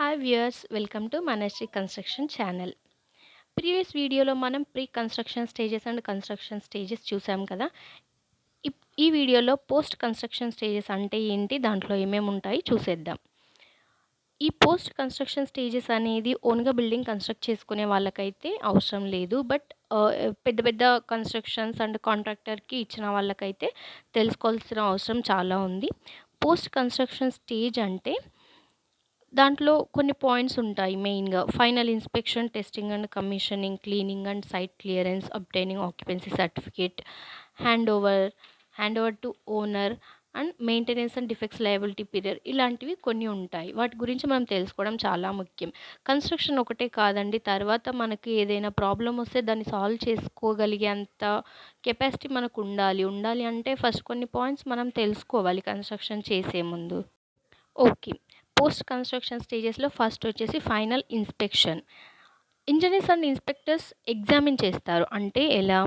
Hi viewers, welcome to Manasri construction channel. Previous వీడియోలో మనం pre construction stages and construction stages చూసాం కదా. ఈ వీడియోలో పోస్ట్ కన్స్ట్రక్షన్ స్టేజెస్ అంటే ఏంటి, దాంట్లో ఏమేమి ఉంటాయి చూసేద్దాం. ఈ పోస్ట్ కన్స్ట్రక్షన్ స్టేజెస్ అనేది ఓన్గా బిల్డింగ్ కన్స్ట్రక్ట్ చేసుకునే వాళ్ళకైతే అవసరం లేదు. బట్ పెద్ద పెద్ద కన్స్ట్రక్షన్స్ అండ్ కాంట్రాక్టర్కి ఇచ్చిన వాళ్ళకైతే తెలుసుకోవాల్సిన అవసరం చాలా ఉంది. పోస్ట్ కన్స్ట్రక్షన్ స్టేజ్ అంటే దాంట్లో కొన్ని పాయింట్స్ ఉంటాయి. మెయిన్‌గా final inspection, testing and commissioning, cleaning and site clearance, obtaining occupancy certificate, hand over to owner and maintenance and defects liability period, ఇలాంటివి కొన్ని ఉంటాయి. వాటి గురించి మనం తెలుసుకోవడం చాలా ముఖ్యం. కన్స్ట్రక్షన్ ఒకటే కాదండి, తర్వాత మనకి ఏదైనా ప్రాబ్లమ్ వస్తే దాన్ని సాల్వ్ చేసుకోగలిగే అంత కెపాసిటీ మనకు ఉండాలి. ఉండాలి అంటే ఫస్ట్ కొన్ని పాయింట్స్ మనం తెలుసుకోవాలి కన్స్ట్రక్షన్ చేసే ముందు. ఓకే. పోస్ట్ కన్స్ట్రక్షన్ స్టేజెస్‌లో ఫస్ట్ వచ్చేసి final inspection. Engineers and inspectors examine చేస్తారు. అంటే ఎలా?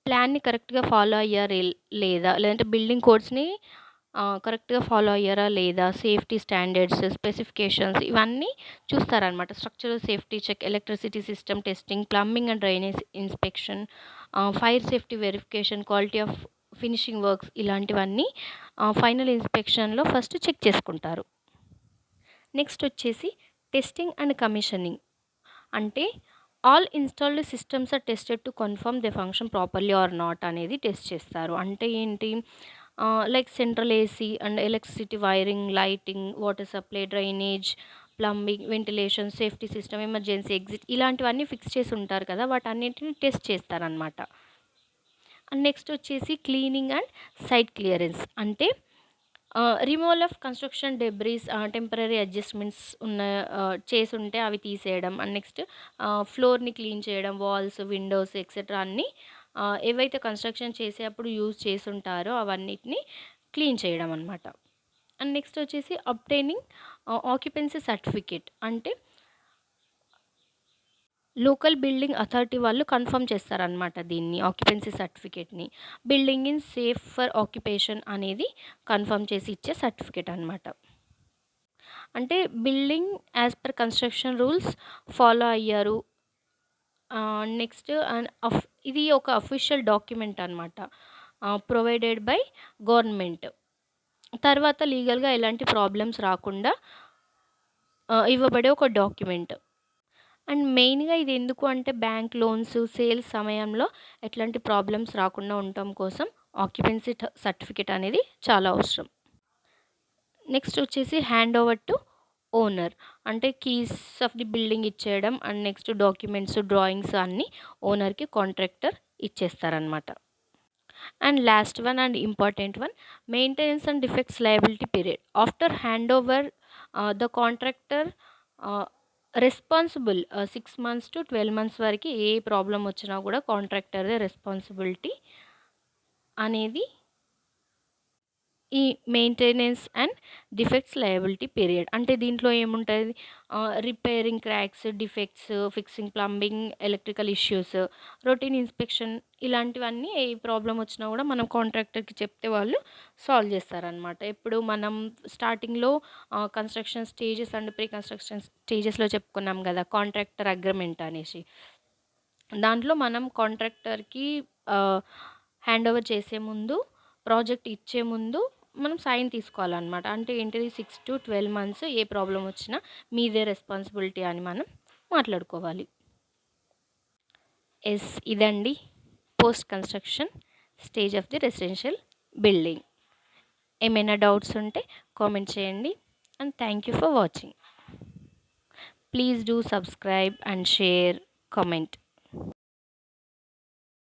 ప్లాన్‌ని కరెక్ట్‌గా ఫాలో అయ్యారా లేదా? లేదంటే బిల్డింగ్ కోడ్స్‌ని కరెక్ట్‌గా ఫాలో అయ్యారా లేదా? సేఫ్టీ స్టాండర్డ్స్, స్పెసిఫికేషన్స్ ఇవన్నీ చూస్తారనమాట. Structural safety check, electricity system testing, plumbing and drainage inspection, fire safety verification, quality of finishing works, ఇలాంటివన్నీ ఫైనల్ ఇన్స్పెక్షన్‌లో ఫస్ట్ చెక్ చేసుకుంటారు. నెక్స్ట్ వచ్చేసి టెస్టింగ్ అండ్ కమిషనింగ్. అంటే all installed systems are tested to confirm they function properly or not అనేది test చేస్తారు. అంటే ఏంటి? Like central AC and electricity wiring, lighting, water supply, drainage, plumbing, ventilation, safety system, emergency exit, ఇలాంటివన్నీ fix చేసి ఉంటారు కదా. వాటన్నిటిని టెస్ట్ చేస్తారనమాట. అండ్ నెక్స్ట్ వచ్చేసి క్లీనింగ్ అండ్ సైట్ క్లియరెన్స్. అంటే removal of construction debris, temporary adjustments చేసుంటే అవి తీసేయడం. అండ్ నెక్స్ట్ ఫ్లోర్‌ని క్లీన్ చేయడం, వాల్స్, విండోస్ ఎక్సెట్రా అన్నీ ఏవైతే కన్స్ట్రక్షన్ చేసేటప్పుడు యూజ్ చేసుంటారో అవన్నిటిని క్లీన్ చేయడం అనమాట. అండ్ నెక్స్ట్ వచ్చేసి అబ్టైనింగ్ ఆక్యుపెన్సీ సర్టిఫికేట్. అంటే లోకల్ బిల్డింగ్ అథారిటీ వాళ్ళు కన్ఫర్మ్ చేస్తారనమాట దీన్ని, ఆక్యుపెన్సీ సర్టిఫికేట్‌ని. Building in safe for occupation అనేది కన్ఫర్మ్ చేసి ఇచ్చే సర్టిఫికేట్ అనమాట. అంటే building as per construction rules follow అయ్యారు. నెక్స్ట్ ఇది ఒక అఫీషియల్ డాక్యుమెంట్ అనమాట. Provided by government. తర్వాత లీగల్‌గా ఎలాంటి ప్రాబ్లమ్స్ రాకుండా ఇవ్వబడే ఒక డాక్యుమెంట్. అండ్ మెయిన్‌గా ఇది ఎందుకు అంటే బ్యాంక్ లోన్స్, సేల్స్ సమయంలో ఎట్లాంటి ప్రాబ్లమ్స్ రాకుండా ఉండటం కోసం ఆక్యుపెన్సీ సర్టిఫికేట్ అనేది చాలా అవసరం. నెక్స్ట్ వచ్చేసి హ్యాండ్ ఓవర్ టు ఓనర్. అంటే కీస్ ఆఫ్ ది బిల్డింగ్ ఇచ్చేయడం. అండ్ నెక్స్ట్ డాక్యుమెంట్స్, డ్రాయింగ్స్ అన్నీ ఓనర్‌కి కాంట్రాక్టర్ ఇచ్చేస్తారనమాట. And last one and important one, maintenance and defects liability period. After hand over the contractor responsible 6 months to 12 months వరకు ఏ problem వచ్చినా కూడా కాంట్రాక్టర్‌దే రెస్పాన్సిబిలిటీ అనేది ఈ maintenance and defects liability period. అంటే దీంట్లో ఏముంటది? Repairing cracks, defects, fixing plumbing, electrical issues, routine inspection, ఇలాంటివన్నీ ఏ ప్రాబ్లమ్ వచ్చినా కూడా మనం కాంట్రాక్టర్‌కి చెప్తే వాళ్ళు సాల్వ్ చేస్తారనమాట. ఇప్పుడు మనం స్టార్టింగ్‌లో construction stages and pre construction స్టేజెస్‌లో చెప్పుకున్నాం కదా, కాంట్రాక్టర్ అగ్రీమెంట్ అనేసి. దాంట్లో మనం కాంట్రాక్టర్‌కి హ్యాండ్ ఓవర్ చేసే ముందు, ప్రాజెక్ట్ ఇచ్చే ముందు మనం సైన్ తీసుకోవాలనమాట. అంటే ఏంటిది? 6-12 మంత్స్ ఏ ప్రాబ్లమ్ వచ్చినా మీదే రెస్పాన్సిబిలిటీ అని మనం మాట్లాడుకోవాలి. ఇదండి post construction stage of the residential building. ఏమైనా డౌట్స్ ఉంటే కామెంట్ చేయండి. And thank you for watching. Please do subscribe and share, comment.